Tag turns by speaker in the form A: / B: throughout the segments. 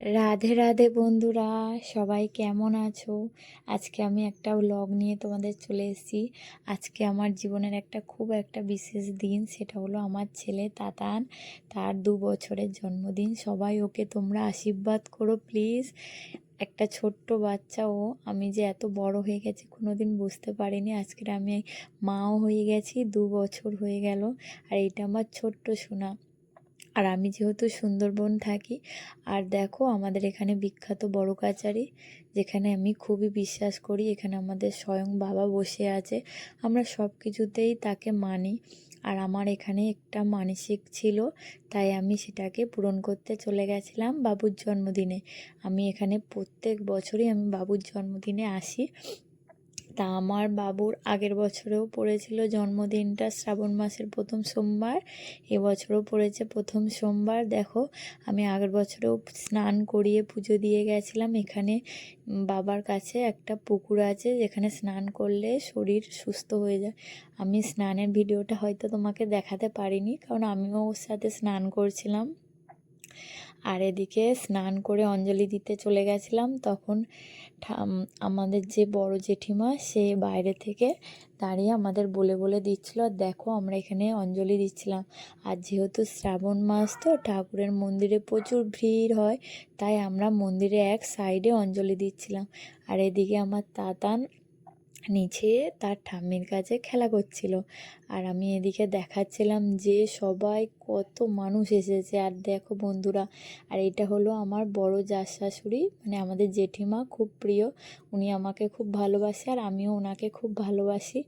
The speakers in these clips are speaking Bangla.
A: রাধে রাধে বন্ধুরা, সবাই কেমন আছো? আজকে আমি একটা ব্লগ নিয়ে তোমাদের চলে এসেছি। আজকে আমার জীবনের খুব একটা বিশেষ দিন, সেটা হলো আমার ছেলে তাতান, তার 2 বছরের জন্মদিন। সবাই ওকে তোমরা আশীর্বাদ করো প্লিজ। একটা ছোট্ট বাচ্চা ও, আমি যে এত বড় হয়ে গেছি কোনোদিন বুঝতে পারিনি। আজকের আমি মাও হয়ে গেছি, 2 বছর হয়ে গেল। আর এটা আমার ছোট্ট সোনা। আর আমি যেহেতু সুন্দরবন থাকি, আর দেখো আমাদের এখানে বিখ্যাত বড় কাচারি, যেখানে আমি খুবই বিশ্বাস করি। এখানে আমাদের স্বয়ং বাবা বসে আছে, আমরা সব কিছুতেই তাকে মানি। আর আমার এখানে একটা মানসিক ছিল, তাই আমি সেটাকে পূরণ করতে চলে গেছিলাম বাবুর জন্মদিনে। আমি এখানে প্রত্যেক বছরই আমি বাবুর জন্মদিনে আসি। তা আমার বাবুর আগের বছরেও পড়েছিল জন্মদিনটা শ্রাবণ মাসের প্রথম সোমবার, এবছরও পড়েছে প্রথম সোমবার। দেখো আমি আগের বছরেও স্নান করিয়ে পুজো দিয়ে গেছিলাম। এখানে বাবার কাছে একটা পুকুর আছে, যেখানে স্নান করলে শরীর সুস্থ হয়ে যায়। আমি স্নানের ভিডিওটা হয়তো তোমাকে দেখাতে পারিনি, কারণ আমিও ওর সাথে স্নান করছিলাম। আর এদিকে স্নান করে অঞ্জলি দিতে চলে গেছিলাম, তখন আমাদের যে বড় জেঠিমা সে বাইরে থেকে দাঁড়িয়ে আমাদের বলে বলে দিচ্ছিল। আর দেখো আমরা এখানে অঞ্জলি দিচ্ছিলাম। আর যেহেতু শ্রাবণ মাস, তো ঠাকুরের মন্দিরে প্রচুর ভিড় হয়, তাই আমরা মন্দিরে এক সাইডে অঞ্জলি দিচ্ছিলাম। আর এদিকে আমার তাতান নিচে তার ঠাম্মির কাছে খেলা করছিল, আর আমি এদিকে দেখাচ্ছিলাম যে সবাই কত মানুষ এসেছে। আর দেখো বন্ধুরা, আর এটা হলো আমার বড় জাস শাশুড়ি, মানে আমাদের জেঠিমা, খুব প্রিয়। উনি আমাকে খুব ভালোবাসে আর আমিও ওনাকে খুব ভালোবাসি,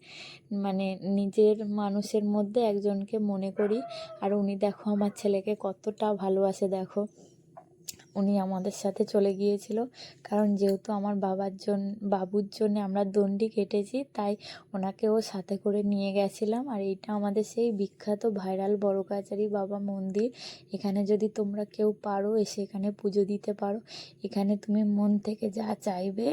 A: মানে নিজের মানুষের মধ্যে একজনকে মনে করি। আর উনি দেখো আমার ছেলেকে কতটা ভালোবাসে। দেখো উনি আমাদের সাথে চলে গিয়েছিল, কারণ যেহেতু আমার বাবুর জন্য আমরা দণ্ডি কেটেছি, তাই ওনাকেও সাথে করে নিয়ে গেছিলাম। আর এইটা আমাদের সেই বিখ্যাত ভাইরাল বড় কাচারি বাবা মন্দির। এখানে যদি তোমরা কেউ পারো এসে এখানে পুজো দিতে পারো। এখানে তুমি মন থেকে যা চাইবে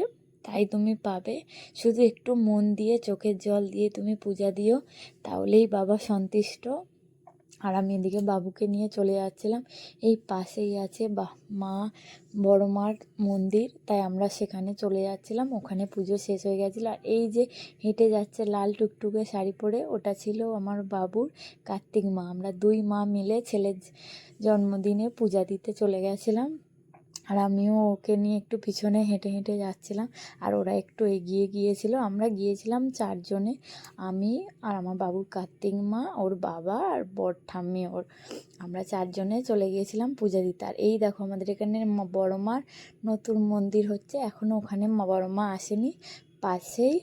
A: তাই তুমি পাবে। শুধু একটু মন দিয়ে চোখের জল দিয়ে তুমি পূজা দিও, তাহলেই বাবা সন্তুষ্ট। আর আমি এদিকে বাবুকে নিয়ে চলে যাচ্ছিলাম। এই পাশেই আছে বড় মার মন্দির, তাই আমরা সেখানে চলে যাচ্ছিলাম। ওখানে পুজো শেষ হয়ে গেছিলো। আর এই যে হেঁটে যাচ্ছে লাল টুকটুকে শাড়ি পরে, ওটা ছিল আমার বাবুর কার্তিক মা। আমরা দুই মা মিলে ছেলের জন্মদিনে পূজা দিতে চলে গেছিলাম। আর আমিও ওকে নিয়ে একটু পিছনে হেঁটে হেঁটে যাচ্ছিলাম, আর ওরা একটু এগিয়ে গিয়েছিল। আমরা গিয়েছিলাম 4 জনে, আমি আর আমার বাবুর কার্তিক মা, ওর বাবা আর বর ঠাম্মি ওর। আমরা 4 জনে চলে গিয়েছিলাম পূজা দিতে। আর এই দেখো আমাদের এখানে বড় মার নতুন মন্দির হচ্ছে, এখনও ওখানে বড় মা আসেনি। পাশেই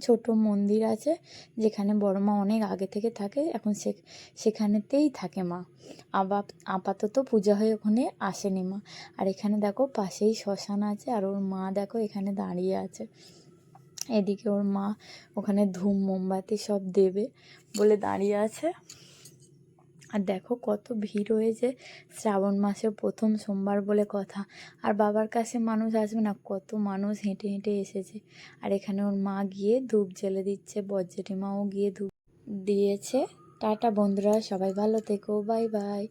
A: ছোট মন্দির আছে, যেখানে বড় মা অনেক আগে থেকে থাকে, এখন সেখানেতেই থাকে মা। আপাতত পূজা হয়ে ওখানে আসেনি মা। আর এখানে দেখো পাশেই শ্মশান আছে, আর ওর মা দেখো এখানে দাঁড়িয়ে আছে। এদিকে ওর মা ওখানে ধূপ মোমবাতি সব দেবে বলে দাঁড়িয়ে আছে। আর দেখো কত ভিড় হয়েছে, শ্রাবণ মাসে প্রথম সোমবার বলে কথা। আর বাবার কাছে মানুষ আসবে না, কত মানুষ হেঁটে হেঁটে এসেছে। আর এখানে ওর মা গিয়ে ধূপ জ্বেলে দিচ্ছে, বজ্জেঠিমাও গিয়ে ধূপ দিয়েছে। টাটা বন্ধুরা, সবাই ভালো থেকো, বাই বাই।